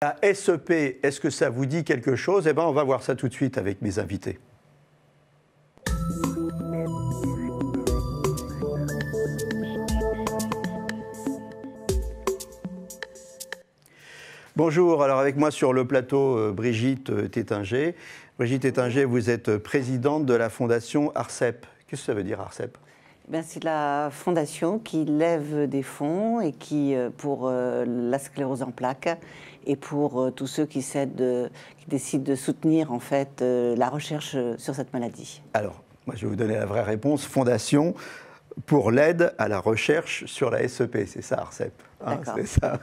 La SEP, est-ce que ça vous dit quelque chose? Eh bien, on va voir ça tout de suite avec mes invités. Bonjour, alors avec moi sur le plateau, Brigitte Tétinger. Brigitte Tétinger, vous êtes présidente de la fondation ARCEP. Qu'est-ce que ça veut dire ARCEP? C'est la fondation qui lève des fonds et qui, pour la sclérose en plaques et pour tous ceux qui décident de soutenir en fait, la recherche sur cette maladie. Alors, moi je vais vous donner la vraie réponse. Fondation pour l'aide à la recherche sur la SEP, c'est ça ARCEP. Hein, c'est ça.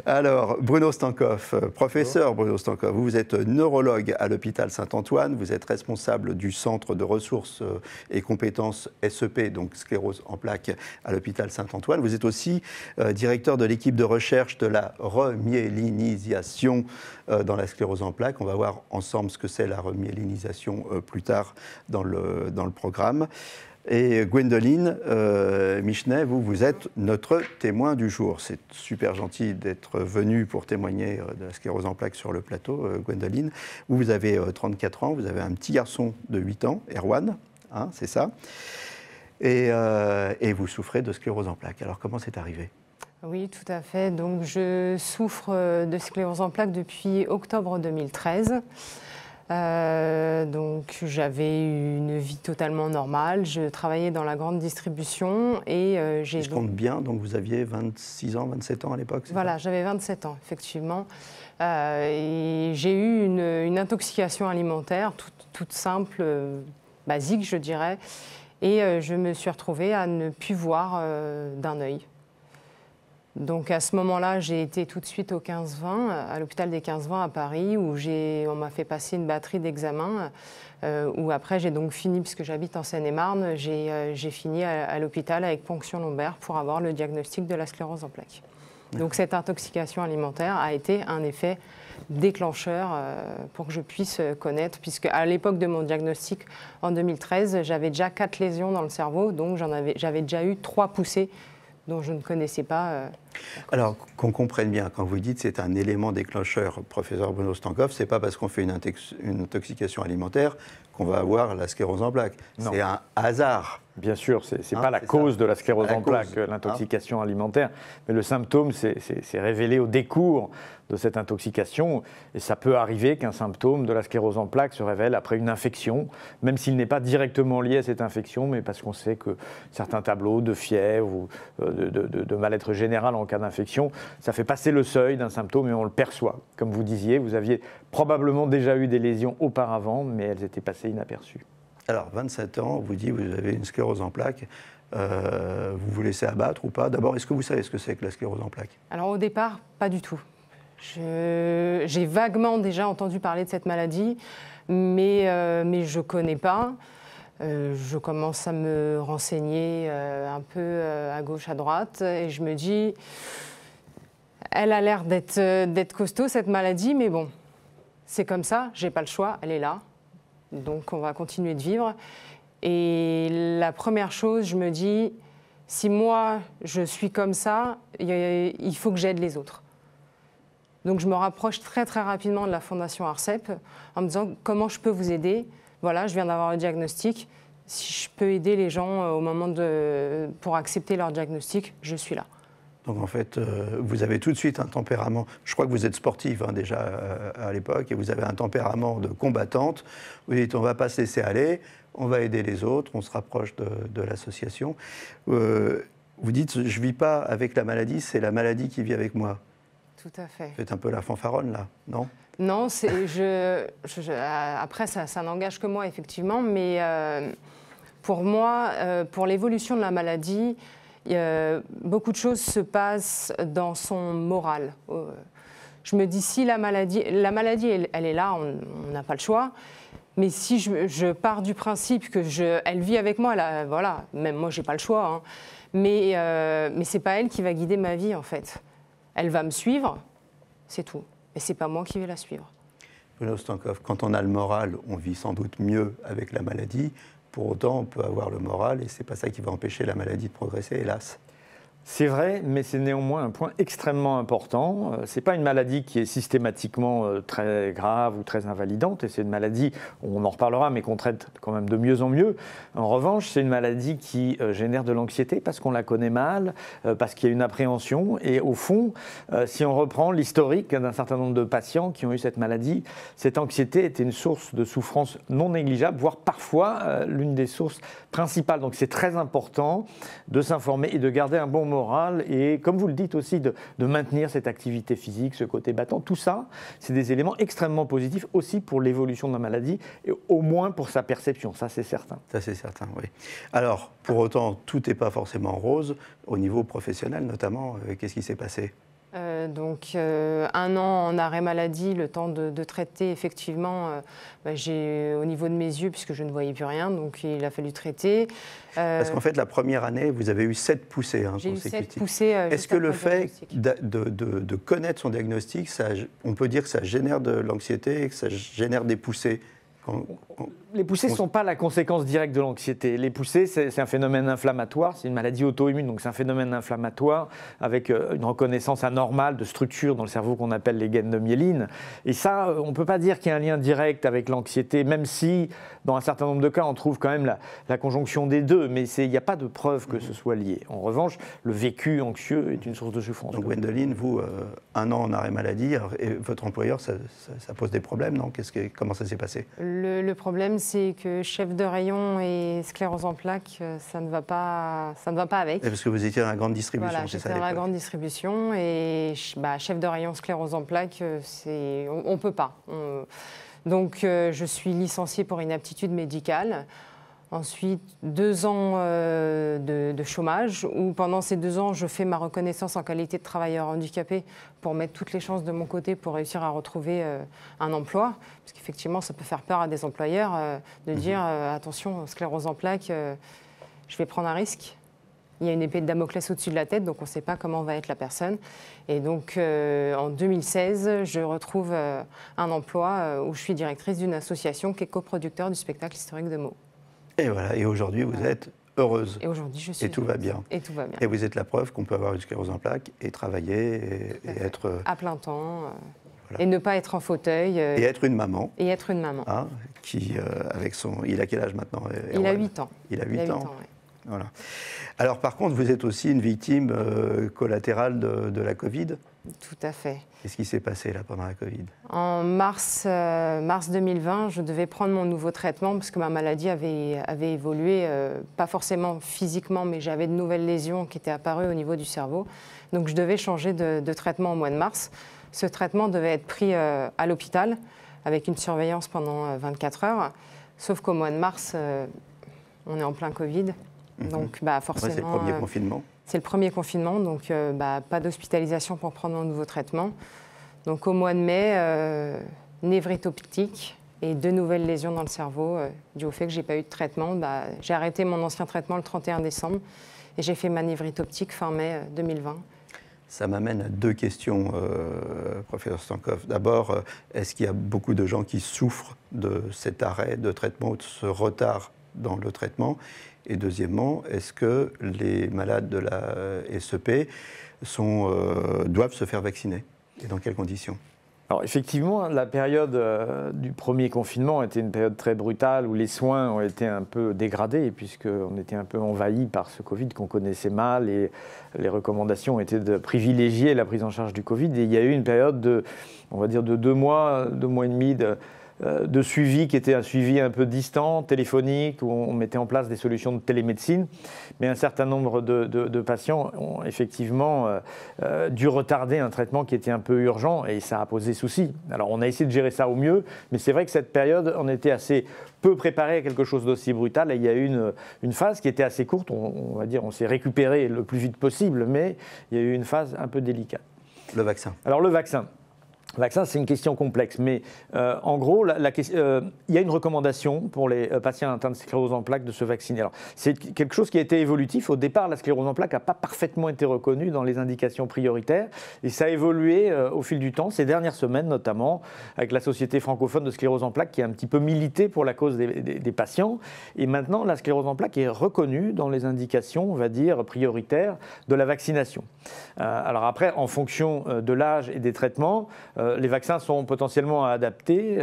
Alors, Bruno Stankoff, professeur Bruno Stankoff, vous êtes neurologue à l'hôpital Saint-Antoine, vous êtes responsable du centre de ressources et compétences SEP, donc sclérose en plaques, à l'hôpital Saint-Antoine. Vous êtes aussi directeur de l'équipe de recherche de la remyélinisation dans la sclérose en plaques. On va voir ensemble ce que c'est la remyélinisation plus tard dans le programme. Et Gwendoline Michenet, vous êtes notre témoin du jour. C'est super gentil d'être venu pour témoigner de la sclérose en plaques sur le plateau, Gwendoline. Vous avez 34 ans, vous avez un petit garçon de 8 ans, Erwan, hein, c'est ça, et vous souffrez de sclérose en plaques. Alors comment c'est arrivé ? Oui, tout à fait. Donc je souffre de sclérose en plaques depuis octobre 2013. Donc j'avais une vie totalement normale, je travaillais dans la grande distribution et j'ai... Je compte bien, donc vous aviez 26 ans, 27 ans à l'époque? Voilà, j'avais 27 ans, effectivement. Et j'ai eu une intoxication alimentaire toute simple, basique, je dirais, et je me suis retrouvée à ne plus voir d'un œil. Donc à ce moment-là, j'ai été tout de suite au 15-20, à l'hôpital des 15-20 à Paris, où on m'a fait passer une batterie d'examens, où après j'ai donc fini, puisque j'habite en Seine-et-Marne, j'ai fini à l'hôpital avec ponction lombaire pour avoir le diagnostic de la sclérose en plaques. Donc cette intoxication alimentaire a été un effet déclencheur pour que je puisse connaître, puisque à l'époque de mon diagnostic, en 2013, j'avais déjà 4 lésions dans le cerveau, donc j'avais déjà eu 3 poussées dont je ne connaissais pas. Alors, qu'on comprenne bien, quand vous dites c'est un élément déclencheur, professeur Bruno Stankoff, c'est pas parce qu'on fait une intoxication alimentaire qu'on va avoir la sclérose en plaques. C'est un hasard. Bien sûr, ce n'est pas la cause de la sclérose en plaques, l'intoxication alimentaire, mais le symptôme s'est révélé au décours de cette intoxication. Et ça peut arriver qu'un symptôme de la sclérose en plaques se révèle après une infection, même s'il n'est pas directement lié à cette infection, mais parce qu'on sait que certains tableaux de fièvre ou de mal-être général en cas d'infection, ça fait passer le seuil d'un symptôme et on le perçoit. Comme vous disiez, vous aviez probablement déjà eu des lésions auparavant, mais elles étaient passées inaperçues. Alors, 27 ans, on vous dit vous avez une sclérose en plaques, vous vous laissez abattre ou pas? D'abord, est-ce que vous savez ce que c'est que la sclérose en plaques? Alors au départ, pas du tout. J'ai vaguement déjà entendu parler de cette maladie, mais je ne connais pas. Je commence à me renseigner un peu à gauche, à droite, et je me dis, elle a l'air d'être costaud cette maladie, mais bon, c'est comme ça, j'ai pas le choix, elle est là. Donc on va continuer de vivre. Et la première chose, je me dis, si moi je suis comme ça, il faut que j'aide les autres. Donc je me rapproche très très rapidement de la fondation ARCEP en me disant comment je peux vous aider. Voilà, je viens d'avoir le diagnostic. Si je peux aider les gens au moment pour accepter leur diagnostic, je suis là. Donc en fait, vous avez tout de suite un tempérament, je crois que vous êtes sportive déjà à l'époque, et vous avez un tempérament de combattante. Vous dites on ne va pas se laisser aller, on va aider les autres, on se rapproche de l'association. Vous dites je ne vis pas avec la maladie, c'est la maladie qui vit avec moi. Tout à fait. C'est un peu la fanfaronne là, non? Non, après ça n'engage que moi effectivement, mais pour moi, pour l'évolution de la maladie, beaucoup de choses se passent dans son moral. Je me dis, si la maladie elle est là, on n'a pas le choix. Mais si je pars du principe qu'elle vit avec moi, voilà, même moi, je n'ai pas le choix. Hein, mais ce n'est pas elle qui va guider ma vie, en fait. Elle va me suivre, c'est tout. Et ce n'est pas moi qui vais la suivre. Bruno Stankoff, quand on a le moral, on vit sans doute mieux avec la maladie. Pour autant, on peut avoir le moral et ce n'est pas ça qui va empêcher la maladie de progresser, hélas. C'est vrai, mais c'est néanmoins un point extrêmement important. Ce n'est pas une maladie qui est systématiquement très grave ou très invalidante, et c'est une maladie, on en reparlera, mais qu'on traite quand même de mieux en mieux. En revanche, c'est une maladie qui génère de l'anxiété parce qu'on la connaît mal, parce qu'il y a une appréhension. Et au fond, si on reprend l'historique d'un certain nombre de patients qui ont eu cette maladie, cette anxiété était une source de souffrance non négligeable, voire parfois l'une des sources principales. Donc c'est très important de s'informer et de garder un bon moral et, comme vous le dites aussi, de maintenir cette activité physique, ce côté battant. Tout ça, c'est des éléments extrêmement positifs aussi pour l'évolution de la maladie et au moins pour sa perception, ça c'est certain. Ça c'est certain, oui. Alors, pour autant, tout n'est pas forcément rose, au niveau professionnel notamment. Qu'est-ce qui s'est passé ? Donc, 1 an en arrêt maladie, le temps de traiter, effectivement, j'ai au niveau de mes yeux, puisque je ne voyais plus rien, donc il a fallu traiter. Parce qu'en fait, la première année, vous avez eu 7 poussées j'ai eu 7 consécutives. poussées. Est-ce que le fait de connaître son diagnostic, on peut dire que ça génère de l'anxiété et que ça génère des poussées ? Les poussées ne sont pas la conséquence directe de l'anxiété. Les poussées, c'est un phénomène inflammatoire, c'est une maladie auto-immune, donc c'est un phénomène inflammatoire avec une reconnaissance anormale de structures dans le cerveau qu'on appelle les gaines de myéline. Et ça, on ne peut pas dire qu'il y a un lien direct avec l'anxiété, même si, dans un certain nombre de cas, on trouve quand même la conjonction des deux, mais il n'y a pas de preuve que ce soit lié. En revanche, le vécu anxieux est une source de souffrance. Donc Gwendoline, vous, 1 an en arrêt maladie, et votre employeur, ça pose des problèmes, non ? Comment ça s'est passé ? Le problème, c'est que chef de rayon et sclérose en plaques, ça ne va pas avec. Et parce que vous étiez dans la grande distribution, voilà, c'est ça ? J'étais dans la grande distribution et chef de rayon sclérose en plaques, on ne peut pas. Donc je suis licenciée pour inaptitude médicale. Ensuite, 2 ans de chômage, où pendant ces 2 ans, je fais ma reconnaissance en qualité de travailleur handicapé pour mettre toutes les chances de mon côté pour réussir à retrouver un emploi. Parce qu'effectivement, ça peut faire peur à des employeurs de dire attention, sclérose en plaques, je vais prendre un risque. Il y a une épée de Damoclès au-dessus de la tête, donc on ne sait pas comment va être la personne. Et donc, en 2016, je retrouve un emploi où je suis directrice d'une association qui est coproducteur du spectacle historique de Meaux. Et voilà, et aujourd'hui, vous êtes heureuse. Et aujourd'hui, je suis Et tout va bien. Et tout va bien. Et vous êtes la preuve qu'on peut avoir une sclérose en plaques et travailler et être... à plein temps. Voilà. Et ne pas être en fauteuil. Et être une maman. Et être une maman. Hein, qui, avec son... Il a quel âge maintenant ? Il a 8 ans. Il a 8 ans. Ouais. Voilà. Alors par contre, vous êtes aussi une victime collatérale de la Covid. Tout à fait. Qu'est-ce qui s'est passé là pendant la Covid ? En mars 2020, je devais prendre mon nouveau traitement parce que ma maladie avait évolué, pas forcément physiquement, mais j'avais de nouvelles lésions qui étaient apparues au niveau du cerveau. Donc je devais changer de traitement au mois de mars. Ce traitement devait être pris à l'hôpital avec une surveillance pendant 24 heures. Sauf qu'au mois de mars, on est en plein Covid. Donc forcément... c'est le premier confinement. C'est le premier confinement, donc pas d'hospitalisation pour prendre un nouveau traitement. Donc au mois de mai, névrite optique et 2 nouvelles lésions dans le cerveau dû au fait que je n'ai pas eu de traitement. J'ai arrêté mon ancien traitement le 31 décembre et j'ai fait ma névrite optique fin mai 2020. Ça m'amène à 2 questions, professeur Stankov. D'abord, est-ce qu'il y a beaucoup de gens qui souffrent de cet arrêt de traitement ou de ce retard dans le traitement ? Et deuxièmement, est-ce que les malades de la SEP doivent se faire vacciner ? Et dans quelles conditions ? Alors effectivement, la période du premier confinement était une période très brutale où les soins ont été un peu dégradés puisqu'on était un peu envahi par ce Covid qu'on connaissait mal et les recommandations étaient de privilégier la prise en charge du Covid. Et il y a eu une période de 2 mois, 2 mois et demi de suivi qui était un suivi un peu distant, téléphonique, où on mettait en place des solutions de télémédecine. Mais un certain nombre de patients ont effectivement dû retarder un traitement qui était un peu urgent et ça a posé souci. Alors on a essayé de gérer ça au mieux, mais c'est vrai que cette période, on était assez peu préparé à quelque chose d'aussi brutal et il y a eu une phase qui était assez courte, on va dire, on s'est récupéré le plus vite possible, mais il y a eu une phase un peu délicate. Le vaccin. Alors le vaccin. vaccin, c'est une question complexe, mais en gros, il y a une recommandation pour les patients atteints de sclérose en plaques de se vacciner. Alors, c'est quelque chose qui a été évolutif. Au départ, la sclérose en plaques n'a pas parfaitement été reconnue dans les indications prioritaires, et ça a évolué au fil du temps, ces dernières semaines notamment, avec la Société francophone de sclérose en plaques qui a un petit peu milité pour la cause des patients. Et maintenant, la sclérose en plaques est reconnue dans les indications, on va dire, prioritaires de la vaccination. Alors après, en fonction de l'âge et des traitements, les vaccins sont potentiellement adaptés,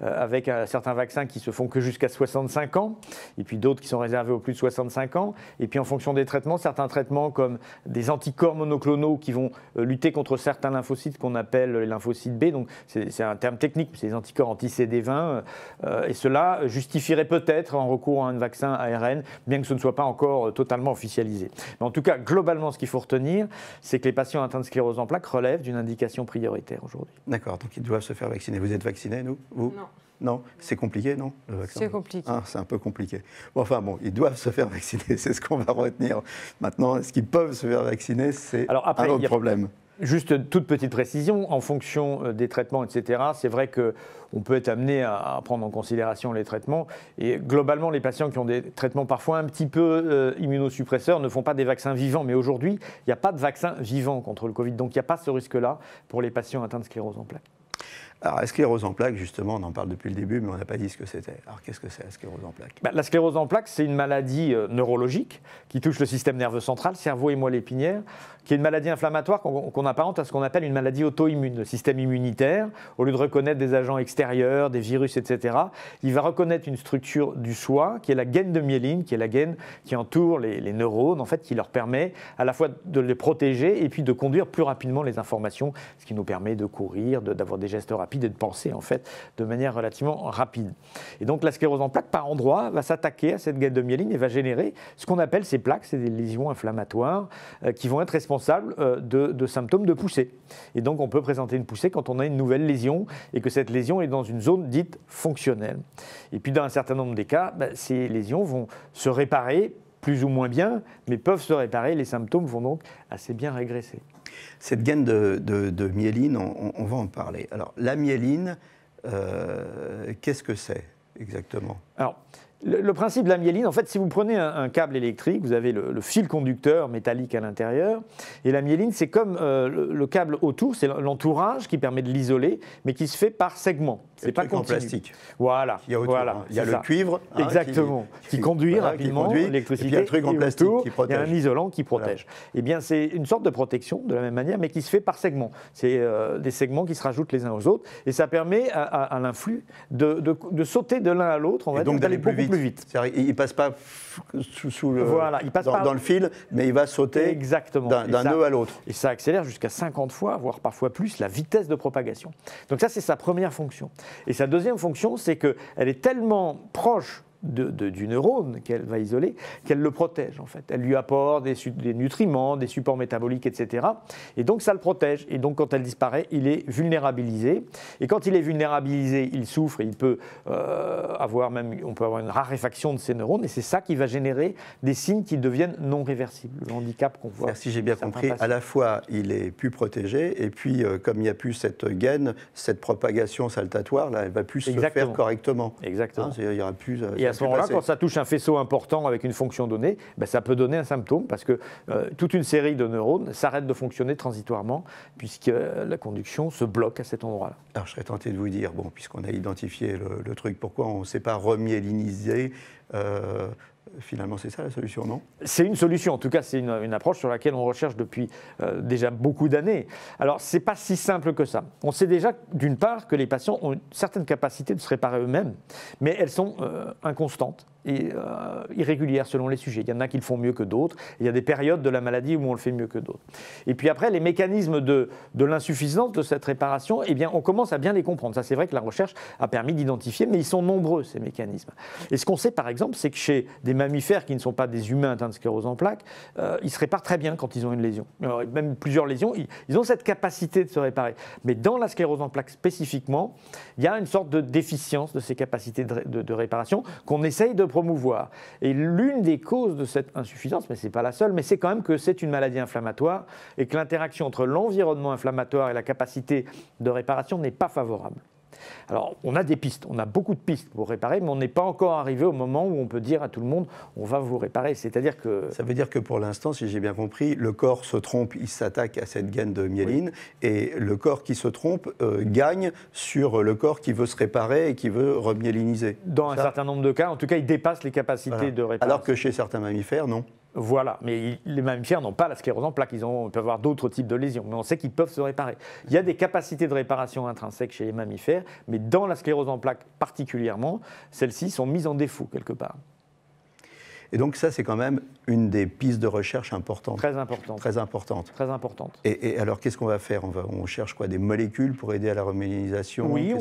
avec certains vaccins qui se font que jusqu'à 65 ans, et puis d'autres qui sont réservés aux plus de 65 ans. Et puis en fonction des traitements, certains traitements comme des anticorps monoclonaux qui vont lutter contre certains lymphocytes qu'on appelle les lymphocytes B, donc c'est un terme technique, c'est des anticorps anti-CD20, et cela justifierait peut-être en recours à un vaccin ARN, bien que ce ne soit pas encore totalement officialisé. Mais en tout cas, globalement, ce qu'il faut retenir, c'est que les patients atteints de sclérose en plaques relèvent d'une indication prioritaire aujourd'hui. D'accord, donc ils doivent se faire vacciner. Vous êtes vacciné, vous? Non. Non, c'est compliqué, non, le vaccin? C'est compliqué. Ah, c'est un peu compliqué. Bon, enfin bon, ils doivent se faire vacciner, c'est ce qu'on va retenir. Maintenant, est-ce qu'ils peuvent se faire vacciner? C'est un autre problème. Juste toute petite précision, en fonction des traitements, etc., c'est vrai qu'on peut être amené à prendre en considération les traitements. Et globalement, les patients qui ont des traitements parfois un petit peu immunosuppresseurs ne font pas des vaccins vivants. Mais aujourd'hui, il n'y a pas de vaccin vivant contre le Covid. Donc il n'y a pas ce risque-là pour les patients atteints de sclérose en plaques. Alors, la sclérose en plaques, justement, on en parle depuis le début, mais on n'a pas dit ce que c'était. Alors, qu'est-ce que c'est la sclérose en plaques? La sclérose en plaques, c'est une maladie neurologique qui touche le système nerveux central, cerveau et moelle épinière, qui est une maladie inflammatoire qu'on apparente à ce qu'on appelle une maladie auto-immune. Le système immunitaire, au lieu de reconnaître des agents extérieurs, des virus, etc., il va reconnaître une structure du soi, qui est la gaine de myéline, qui est la gaine qui entoure les neurones, en fait, qui leur permet à la fois de les protéger et puis de conduire plus rapidement les informations, ce qui nous permet de courir, d'avoir des gestes rapides et de penser, en fait, de manière relativement rapide. Et donc, la sclérose en plaques, par endroits, va s'attaquer à cette gaine de myéline et va générer ce qu'on appelle ces plaques, c'est des lésions inflammatoires qui vont être responsables de symptômes de poussée. Et donc, on peut présenter une poussée quand on a une nouvelle lésion et que cette lésion est dans une zone dite fonctionnelle. Et puis, dans un certain nombre des cas, ces lésions vont se réparer plus ou moins bien, mais peuvent se réparer. Les symptômes vont donc assez bien régresser. Cette gaine de myéline, on va en parler. Alors, la myéline, qu'est-ce que c'est exactement? Alors, le principe de la myéline, en fait, si vous prenez un câble électrique, vous avez le fil conducteur métallique à l'intérieur, et la myéline, c'est comme le câble autour, c'est l'entourage qui permet de l'isoler, mais qui se fait par segments. C'est pas continu. En plastique. Voilà. Il y a, autour, voilà, il y a le cuivre. Exactement. Qui conduit rapidement l'électricité. Et puis il y a un truc en plastique qui protège. Il y a un isolant qui protège. Voilà. Eh bien, c'est une sorte de protection, de la même manière, mais qui se fait par segments. C'est des segments qui se rajoutent les uns aux autres, et ça permet à l'influx de sauter de l'un à l'autre, on va dire, d'aller beaucoup plus vite. Il ne passe pas sous le, voilà, il passe dans le fil, mais il va sauter d'un nœud à l'autre. Et ça accélère jusqu'à 50 fois, voire parfois plus, la vitesse de propagation. Donc ça, c'est sa première fonction. Et sa deuxième fonction, c'est qu'elle est tellement proche du neurone qu'elle va isoler, qu'elle le protège en fait. Elle lui apporte des nutriments, des supports métaboliques, etc. Et donc ça le protège. Et donc quand elle disparaît, il est vulnérabilisé. Et quand il est vulnérabilisé, il souffre et il peut on peut avoir une raréfaction de ses neurones. Et c'est ça qui va générer des signes qui deviennent non réversibles. Le handicap qu'on voit. Si j'ai bien compris, à la fois il est plus protégé et puis comme il n'y a plus cette gaine, cette propagation saltatoire, là, elle ne va plus se faire correctement. Exactement. Il y aura plus. À ce moment-là, quand ça touche un faisceau important avec une fonction donnée, ça peut donner un symptôme parce que toute une série de neurones s'arrête de fonctionner transitoirement puisque la conduction se bloque à cet endroit-là. Alors je serais tenté de vous dire, puisqu'on a identifié le truc, pourquoi on ne s'est pas remyéliniser finalement, c'est ça la solution, non? C'est une solution, en tout cas, c'est une approche sur laquelle on recherche depuis déjà beaucoup d'années. Alors, ce n'est pas si simple que ça. On sait déjà, d'une part, que les patients ont une certaine capacité de se réparer eux-mêmes, mais elles sont inconstantes et irrégulières selon les sujets. Il y en a qui le font mieux que d'autres. Il y a des périodes de la maladie où on le fait mieux que d'autres. Et puis après, les mécanismes de l'insuffisance de cette réparation, on commence à bien les comprendre. Ça, c'est vrai que la recherche a permis d'identifier, mais ils sont nombreux, ces mécanismes. Et ce qu'on sait, par exemple, c'est que chez des des mammifères qui ne sont pas des humains atteints de sclérose en plaques, ils se réparent très bien quand ils ont une lésion. Alors, même plusieurs lésions, ils ont cette capacité de se réparer. Mais dans la sclérose en plaques spécifiquement, il y a une sorte de déficience de ces capacités de réparation qu'on essaye de promouvoir. Et l'une des causes de cette insuffisance, mais ce n'est pas la seule, mais c'est quand même que c'est une maladie inflammatoire et que l'interaction entre l'environnement inflammatoire et la capacité de réparation n'est pas favorable. Alors, on a des pistes, on a beaucoup de pistes pour réparer, mais on n'est pas encore arrivé au moment où on peut dire à tout le monde « on va vous réparer ». C'est-à-dire que… Ça veut dire que pour l'instant, si j'ai bien compris, le corps se trompe, il s'attaque à cette gaine de myéline, oui. Et le corps qui se trompe gagne sur le corps qui veut se réparer et qui veut remyéliniser. Dans un certain nombre de cas, en tout cas, il dépasse les capacités de réparation. Alors que chez certains mammifères, non. Voilà, mais les mammifères n'ont pas la sclérose en plaques, ils peuvent avoir d'autres types de lésions, mais on sait qu'ils peuvent se réparer. Il y a des capacités de réparation intrinsèques chez les mammifères, mais dans la sclérose en plaques particulièrement, celles-ci sont mises en défaut quelque part. Et donc ça, c'est quand même une des pistes de recherche importantes. Très importante. Très importante. Très importante. Et alors, qu'est-ce qu'on va faire? On cherche quoi? Des molécules pour aider à la remyélinisation? Oui,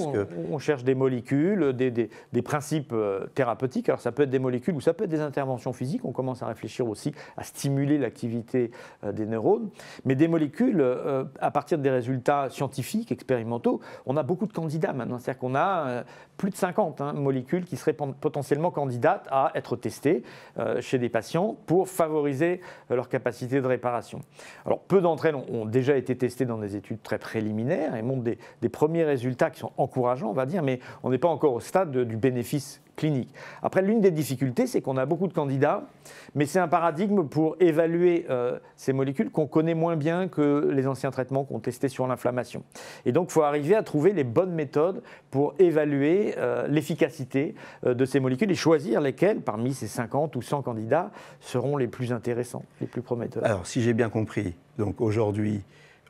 on cherche des molécules, des principes thérapeutiques. Alors ça peut être des molécules ou ça peut être des interventions physiques. On commence à réfléchir aussi à stimuler l'activité des neurones. Mais des molécules, à partir des résultats scientifiques, expérimentaux, on a beaucoup de candidats maintenant. C'est-à-dire qu'on a plus de 50 molécules qui seraient potentiellement candidates à être testées chez des patients pour favoriser leur capacité de réparation. Alors, peu d'entre elles ont déjà été testées dans des études très préliminaires et montrent des premiers résultats qui sont encourageants, on va dire, mais on n'est pas encore au stade du bénéfice clinique. Après, l'une des difficultés, c'est qu'on a beaucoup de candidats, mais c'est un paradigme pour évaluer ces molécules qu'on connaît moins bien que les anciens traitements qu'on testait sur l'inflammation. Et donc, il faut arriver à trouver les bonnes méthodes pour évaluer l'efficacité de ces molécules et choisir lesquelles, parmi ces 50 ou 100 candidats, seront les plus intéressants, les plus prometteurs. Alors, si j'ai bien compris, donc aujourd'hui,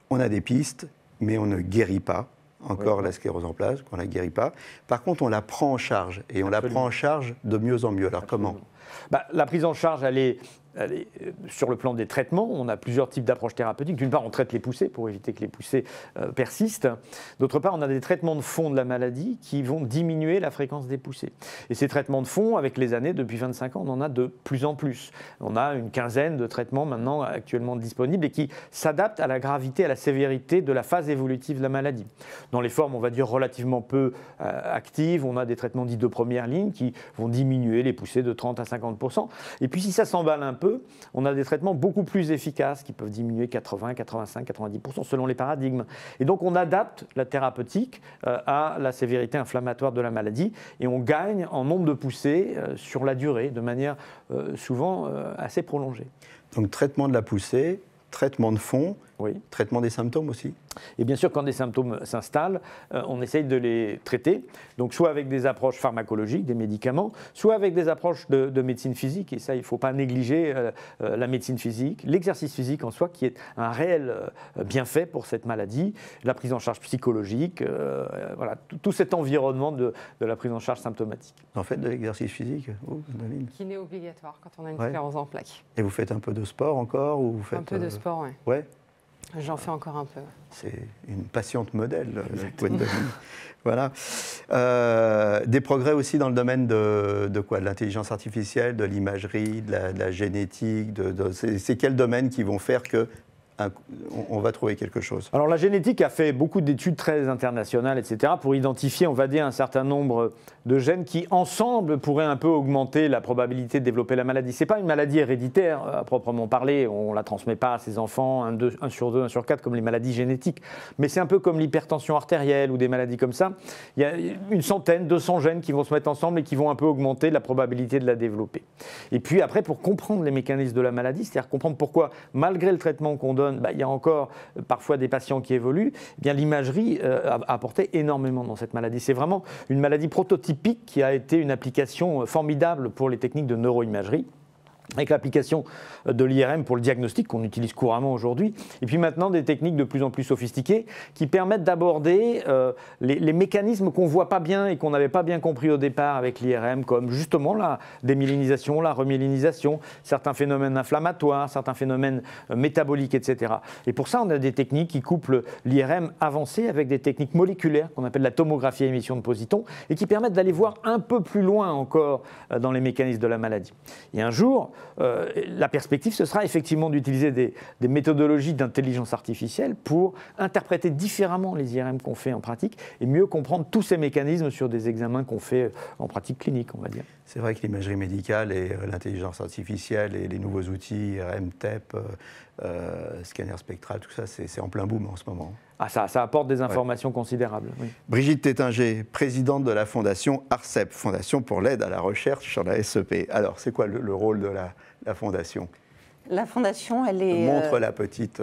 on a des pistes, mais on ne guérit pas encore la sclérose en plaques, on ne la guérit pas. Par contre, on la prend en charge, et on la prend en charge de mieux en mieux. Alors, comment? La prise en charge, elle est sur le plan des traitements. On a plusieurs types d'approches thérapeutiques. D'une part, on traite les poussées pour éviter que les poussées persistent. D'autre part, on a des traitements de fond de la maladie qui vont diminuer la fréquence des poussées. Et ces traitements de fond, avec les années, depuis 25 ans, on en a de plus en plus. On a une quinzaine de traitements maintenant actuellement disponibles et qui s'adaptent à la gravité, à la sévérité de la phase évolutive de la maladie. Dans les formes, on va dire, relativement peu actives, on a des traitements dits de première ligne qui vont diminuer les poussées de 30 à 50%. Et puis, si ça s'emballe un peu, on a des traitements beaucoup plus efficaces qui peuvent diminuer 80, 85, 90% selon les paradigmes. Et donc on adapte la thérapeutique à la sévérité inflammatoire de la maladie et on gagne en nombre de poussées sur la durée de manière souvent assez prolongée. Donc traitement de la poussée, traitement de fond, oui. Traitement des symptômes aussi. Et bien sûr, quand des symptômes s'installent, on essaye de les traiter, donc soit avec des approches pharmacologiques, des médicaments, soit avec des approches de médecine physique, et ça, il ne faut pas négliger la médecine physique, l'exercice physique en soi, qui est un réel bienfait pour cette maladie, la prise en charge psychologique, voilà, tout cet environnement de la prise en charge symptomatique. En fait, de l'exercice physique, Daline? Qui n'est obligatoire quand on a une sclérose en plaques. Et vous faites un peu de sport encore ou vous faites, un peu de sport, oui. Ouais. J'en fais encore un peu. C'est une patiente modèle, Gwendoline. Voilà. Des progrès aussi dans le domaine de quoi? De l'intelligence artificielle, de l'imagerie, de la génétique. C'est quels domaines qui vont faire que on va trouver quelque chose? Alors la génétique a fait beaucoup d'études très internationales, etc., pour identifier, on va dire, un certain nombre de gènes qui, ensemble, pourraient un peu augmenter la probabilité de développer la maladie. Ce n'est pas une maladie héréditaire, à proprement parler, on ne la transmet pas à ses enfants, 1 sur 2, 1 sur 4, comme les maladies génétiques, mais c'est un peu comme l'hypertension artérielle ou des maladies comme ça. Il y a une centaine, 200 gènes qui vont se mettre ensemble et qui vont un peu augmenter la probabilité de la développer. Et puis après, pour comprendre les mécanismes de la maladie, c'est-à-dire comprendre pourquoi, malgré le traitement qu'on donne, il y a encore parfois des patients qui évoluent, eh bien l'imagerie a apporté énormément dans cette maladie. C'est vraiment une maladie prototypique qui a été une application formidable pour les techniques de neuroimagerie. avec l'application de l'IRM pour le diagnostic qu'on utilise couramment aujourd'hui, et puis maintenant des techniques de plus en plus sophistiquées qui permettent d'aborder les mécanismes qu'on ne voit pas bien et qu'on n'avait pas bien compris au départ avec l'IRM, comme justement la démyélinisation, la remyélinisation, certains phénomènes inflammatoires, certains phénomènes métaboliques, etc. Et pour ça, on a des techniques qui couplent l'IRM avancé avec des techniques moléculaires qu'on appelle la tomographie à émission de positons et qui permettent d'aller voir un peu plus loin encore dans les mécanismes de la maladie. Et un jour, la perspective, ce sera effectivement d'utiliser des méthodologies d'intelligence artificielle pour interpréter différemment les IRM qu'on fait en pratique et mieux comprendre tous ces mécanismes sur des examens qu'on fait en pratique clinique, on va dire. C'est vrai que l'imagerie médicale et l'intelligence artificielle et les nouveaux outils, IRM, TEP, scanner spectral, tout ça, c'est en plein boom en ce moment. Ah, ça apporte des informations considérables. Oui. Brigitte Tétinger, présidente de la fondation ARCEP, Fondation pour l'aide à la recherche sur la SEP. Alors, c'est quoi le rôle de la fondation? La fondation, elle est... Montre la petite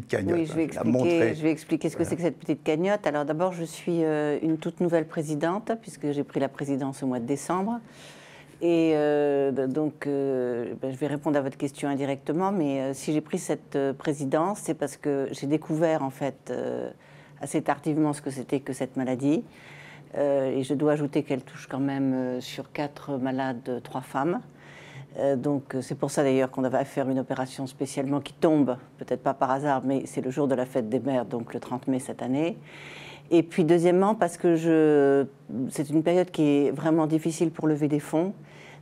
cagnotte. Oui, je vais expliquer ce que c'est que cette petite cagnotte. Alors d'abord, je suis une toute nouvelle présidente, puisque j'ai pris la présidence au mois de décembre. Et je vais répondre à votre question indirectement, mais si j'ai pris cette présidence, c'est parce que j'ai découvert en fait assez tardivement ce que c'était que cette maladie. Et je dois ajouter qu'elle touche quand même sur 4 malades, 3 femmes. Donc c'est pour ça d'ailleurs qu'on va faire une opération spécialement qui tombe, peut-être pas par hasard, mais c'est le jour de la fête des mères, donc le 30 mai cette année. Et puis deuxièmement, parce que c'est une période qui est vraiment difficile pour lever des fonds.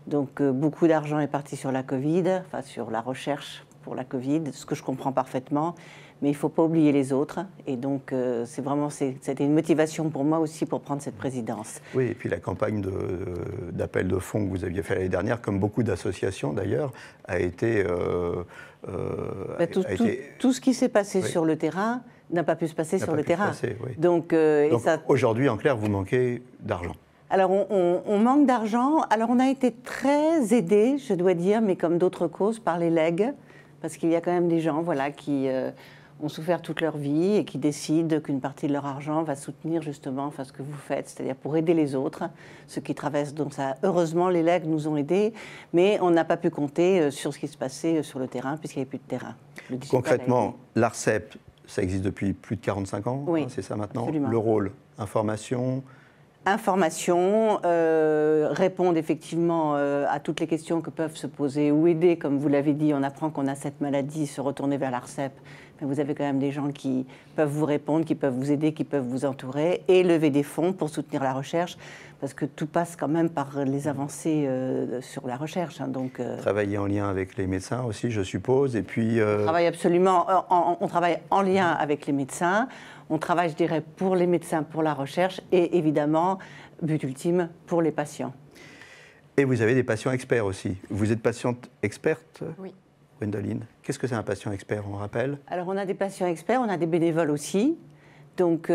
Donc beaucoup d'argent est parti sur la Covid, enfin sur la recherche pour la Covid, ce que je comprends parfaitement. Mais il ne faut pas oublier les autres. Et donc, c'était une motivation pour moi aussi pour prendre cette présidence. Oui, et puis la campagne d'appel de fonds que vous aviez fait l'année dernière, comme beaucoup d'associations d'ailleurs, a été... Tout ce qui s'est passé sur le terrain n'a pas pu se passer sur le terrain. Oui. Donc aujourd'hui, en clair, vous manquez d'argent. Alors, on manque d'argent. Alors, on a été très aidés, je dois dire, mais comme d'autres causes, par les legs. Parce qu'il y a quand même des gens qui ont souffert toute leur vie et qui décident qu'une partie de leur argent va soutenir justement ce que vous faites, c'est-à-dire pour aider les autres, ceux qui traversent. Donc ça, heureusement, les legs nous ont aidés, mais on n'a pas pu compter sur ce qui se passait sur le terrain, puisqu'il n'y avait plus de terrain. Concrètement, l'ARCEP, ça existe depuis plus de 45 ans, oui, hein, c'est ça maintenant. Absolument. Le rôle, information, répondre effectivement à toutes les questions que peuvent se poser ou aider, comme vous l'avez dit, on apprend qu'on a cette maladie, se retourner vers l'ARCEP. Mais vous avez quand même des gens qui peuvent vous répondre, qui peuvent vous aider, qui peuvent vous entourer et lever des fonds pour soutenir la recherche, parce que tout passe quand même par les avancées sur la recherche. Hein, donc, travailler en lien avec les médecins aussi, je suppose, et puis... On travaille absolument, on travaille en lien avec les médecins. On travaille, je dirais, pour les médecins, pour la recherche et évidemment, but ultime, pour les patients. Et vous avez des patients experts aussi. Vous êtes patiente experte ? Oui. Gwendoline, qu'est-ce que c'est un patient expert, on rappelle? Alors, on a des patients experts, on a des bénévoles aussi. Donc,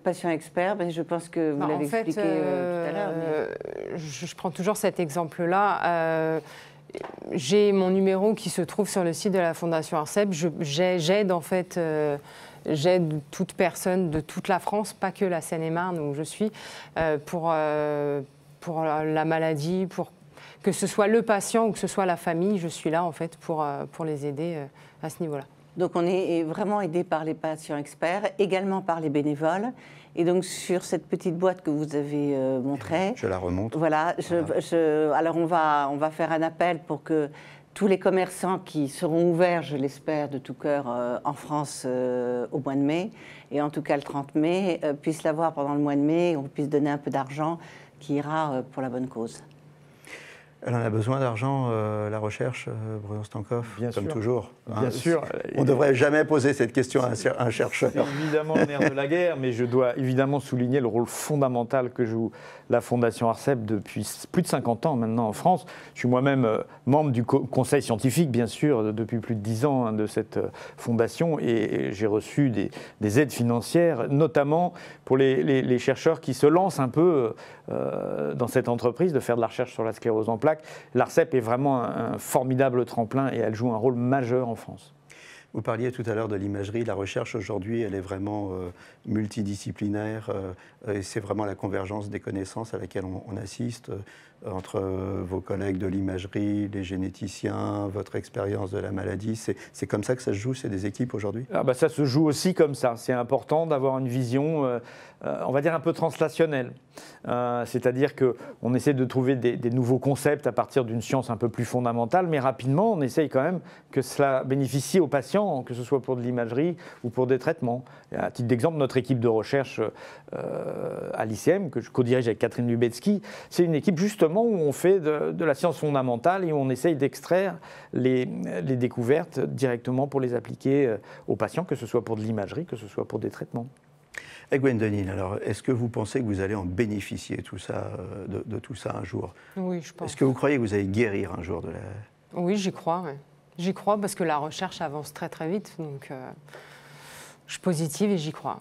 patient expert, je pense que vous l'avez expliqué tout à l'heure. Mais... Je prends toujours cet exemple-là. J'ai mon numéro qui se trouve sur le site de la Fondation ARCEP. J'aide en fait... J'aide toute personne de toute la France, pas que la Seine-et-Marne où je suis, pour la maladie, pour que ce soit le patient ou que ce soit la famille. Je suis là en fait pour les aider à ce niveau-là. Donc on est vraiment aidé par les patients experts, également par les bénévoles. Et donc sur cette petite boîte que vous avez montrée, je la remonte. Voilà. Alors on va faire un appel pour que tous les commerçants qui seront ouverts, je l'espère, de tout cœur en France au mois de mai, et en tout cas le 30 mai, puissent l'avoir pendant le mois de mai, on puisse donner un peu d'argent qui ira pour la bonne cause. Elle en a besoin d'argent, la recherche, Bruno Stankoff, bien comme sûr. Toujours. Bien sûr. On ne devrait jamais poser cette question à un chercheur. C'est évidemment le nerf de la guerre, mais je dois évidemment souligner le rôle fondamental que joue la Fondation ARCEP depuis plus de 50 ans maintenant en France. Je suis moi-même membre du conseil scientifique, bien sûr, depuis plus de 10 ans de cette fondation, et j'ai reçu des aides financières, notamment pour les chercheurs qui se lancent un peu dans cette entreprise de faire de la recherche sur la sclérose en plaques. L'ARCEP est vraiment un formidable tremplin et elle joue un rôle majeur en France. Vous parliez tout à l'heure de l'imagerie. La recherche aujourd'hui, elle est vraiment multidisciplinaire et c'est vraiment la convergence des connaissances à laquelle on assiste entre vos collègues de l'imagerie, les généticiens, votre expérience de la maladie. C'est comme ça que ça se joue, c'est des équipes aujourd'hui? Ça se joue aussi comme ça. C'est important d'avoir une vision, on va dire, un peu translationnelle. C'est-à-dire qu'on essaie de trouver des nouveaux concepts à partir d'une science un peu plus fondamentale, mais rapidement, on essaye quand même que cela bénéficie aux patients, que ce soit pour de l'imagerie ou pour des traitements. À titre d'exemple, notre équipe de recherche à l'ICM, que je co-dirige avec Catherine Lubetsky, c'est une équipe justement où on fait de la science fondamentale et où on essaye d'extraire les découvertes directement pour les appliquer aux patients, que ce soit pour de l'imagerie, que ce soit pour des traitements. Et Gwendoline, alors, est-ce que vous pensez que vous allez en bénéficier de tout ça un jour? Oui, je pense. Est-ce que vous croyez que vous allez guérir un jour de la... Oui, j'y crois. Ouais. J'y crois parce que la recherche avance très très vite, donc je suis positive et j'y crois.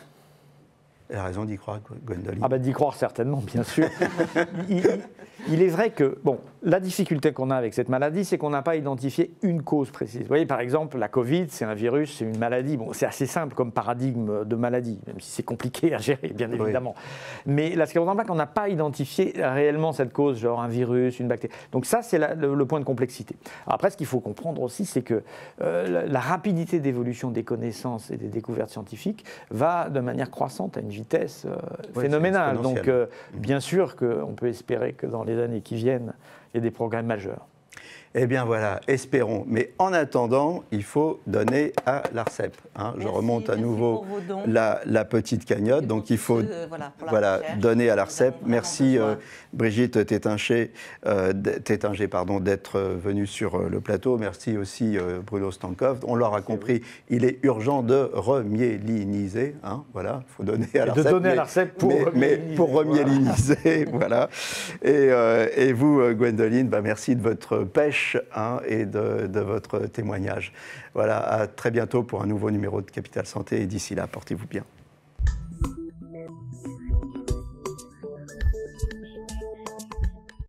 Elle a raison d'y croire, Gwendoline. D'y croire certainement, bien sûr. Il est vrai que, la difficulté qu'on a avec cette maladie, c'est qu'on n'a pas identifié une cause précise. Vous voyez, par exemple, la Covid, c'est un virus, c'est une maladie. C'est assez simple comme paradigme de maladie, même si c'est compliqué à gérer, bien évidemment. Oui. Mais la sclérose en plaques, on n'a pas identifié réellement cette cause, genre un virus, une bactérie. Donc ça, c'est le point de complexité. Alors après, ce qu'il faut comprendre aussi, c'est que la rapidité d'évolution des connaissances et des découvertes scientifiques va de manière croissante à une vitesse phénoménale. Donc, bien sûr qu'on peut espérer que dans les années qui viennent, il y a des progrès majeurs. Eh bien voilà, espérons. Mais en attendant, il faut donner à l'ARCEP. Je remonte à nouveau la petite cagnotte. Donc il faut donner à l'ARCEP. Merci Brigitte Tétinger d'être venue sur le plateau. Merci aussi Bruno Stankov. On l'aura compris, il est urgent de remyéliniser. Voilà, il faut donner à l'ARCEP. De donner à l'ARCEP pour remyéliniser. Voilà. Et vous, Gwendoline, merci de votre pêche et de votre témoignage. Voilà, à très bientôt pour un nouveau numéro de Capital Santé et d'ici là, portez-vous bien.